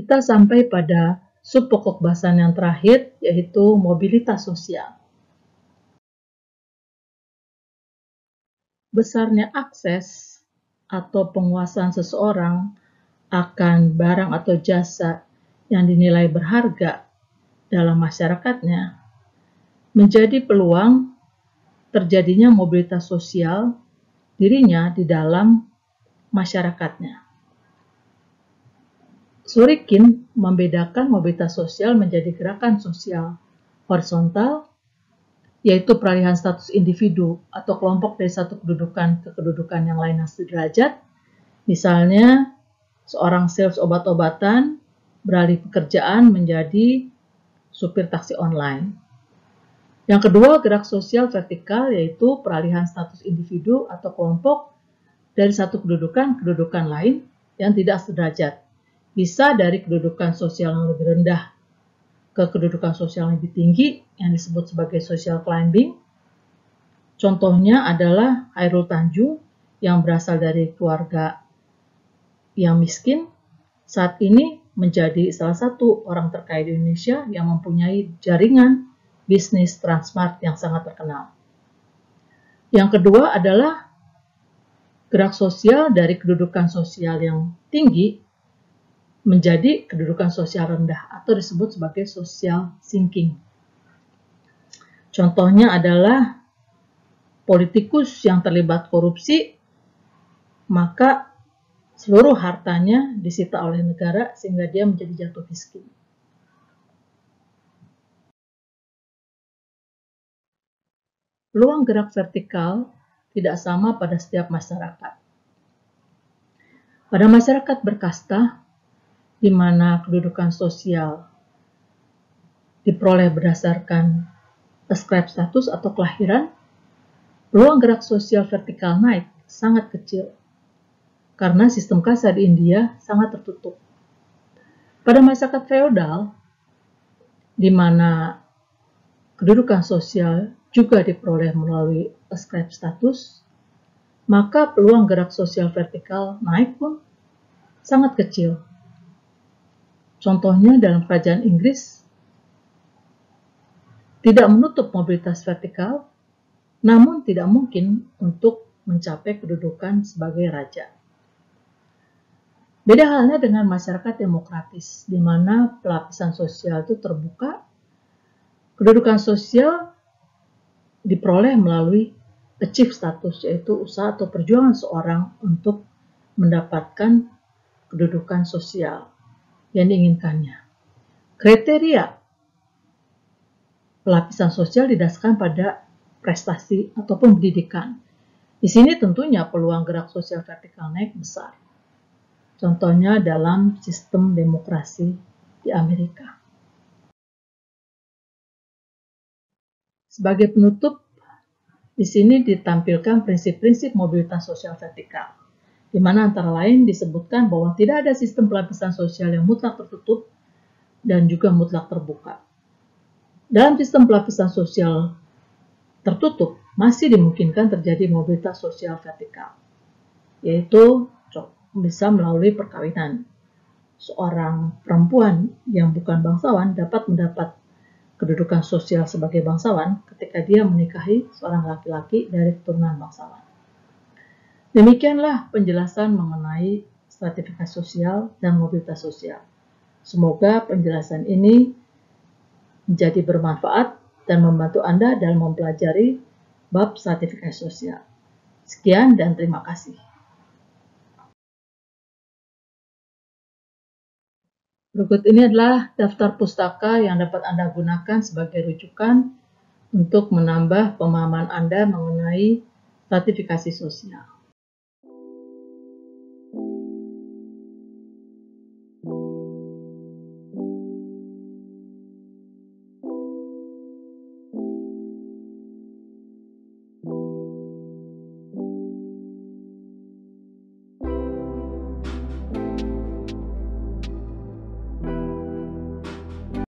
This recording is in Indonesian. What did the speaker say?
kita sampai pada sub pokok bahasan yang terakhir, yaitu mobilitas sosial. Besarnya akses atau penguasaan seseorang akan barang atau jasa yang dinilai berharga dalam masyarakatnya menjadi peluang terjadinya mobilitas sosial dirinya di dalam masyarakatnya. Surikin membedakan mobilitas sosial menjadi gerakan sosial horizontal, yaitu peralihan status individu atau kelompok dari satu kedudukan ke kedudukan yang lain yang sederajat. Misalnya, seorang sales obat-obatan beralih pekerjaan menjadi supir taksi online. Yang kedua, gerak sosial vertikal, yaitu peralihan status individu atau kelompok dari satu kedudukan ke kedudukan lain yang tidak sederajat. Bisa dari kedudukan sosial yang lebih rendah ke kedudukan sosial yang lebih tinggi yang disebut sebagai social climbing. Contohnya adalah Hairul Tanjung yang berasal dari keluarga yang miskin, saat ini menjadi salah satu orang terkaya di Indonesia yang mempunyai jaringan bisnis Transmart yang sangat terkenal. Yang kedua adalah gerak sosial dari kedudukan sosial yang tinggi menjadi kedudukan sosial rendah atau disebut sebagai social sinking. Contohnya adalah politikus yang terlibat korupsi, maka seluruh hartanya disita oleh negara sehingga dia menjadi jatuh miskin. Peluang gerak vertikal tidak sama pada setiap masyarakat. Pada masyarakat berkasta, di mana kedudukan sosial diperoleh berdasarkan ascribe status atau kelahiran, peluang gerak sosial vertikal naik sangat kecil karena sistem kasta di India sangat tertutup. Pada masyarakat feodal, di mana kedudukan sosial juga diperoleh melalui ascribe status, maka peluang gerak sosial vertikal naik pun sangat kecil. Contohnya dalam kerajaan Inggris, tidak menutup mobilitas vertikal, namun tidak mungkin untuk mencapai kedudukan sebagai raja. Beda halnya dengan masyarakat demokratis, di mana pelapisan sosial itu terbuka, kedudukan sosial diperoleh melalui achieve status, yaitu usaha atau perjuangan seorang untuk mendapatkan kedudukan sosial yang diinginkannya. Kriteria pelapisan sosial didasarkan pada prestasi ataupun pendidikan. Di sini tentunya peluang gerak sosial vertikal naik besar. Contohnya dalam sistem demokrasi di Amerika. Sebagai penutup, di sini ditampilkan prinsip-prinsip mobilitas sosial vertikal, di mana antara lain disebutkan bahwa tidak ada sistem pelapisan sosial yang mutlak tertutup dan juga mutlak terbuka. Dalam sistem pelapisan sosial tertutup, masih dimungkinkan terjadi mobilitas sosial vertikal, yaitu bisa melalui perkawinan. Seorang perempuan yang bukan bangsawan dapat mendapat kedudukan sosial sebagai bangsawan ketika dia menikahi seorang laki-laki dari keturunan bangsawan. Demikianlah penjelasan mengenai stratifikasi sosial dan mobilitas sosial. Semoga penjelasan ini menjadi bermanfaat dan membantu Anda dalam mempelajari bab stratifikasi sosial. Sekian dan terima kasih. Berikut ini adalah daftar pustaka yang dapat Anda gunakan sebagai rujukan untuk menambah pemahaman Anda mengenai stratifikasi sosial.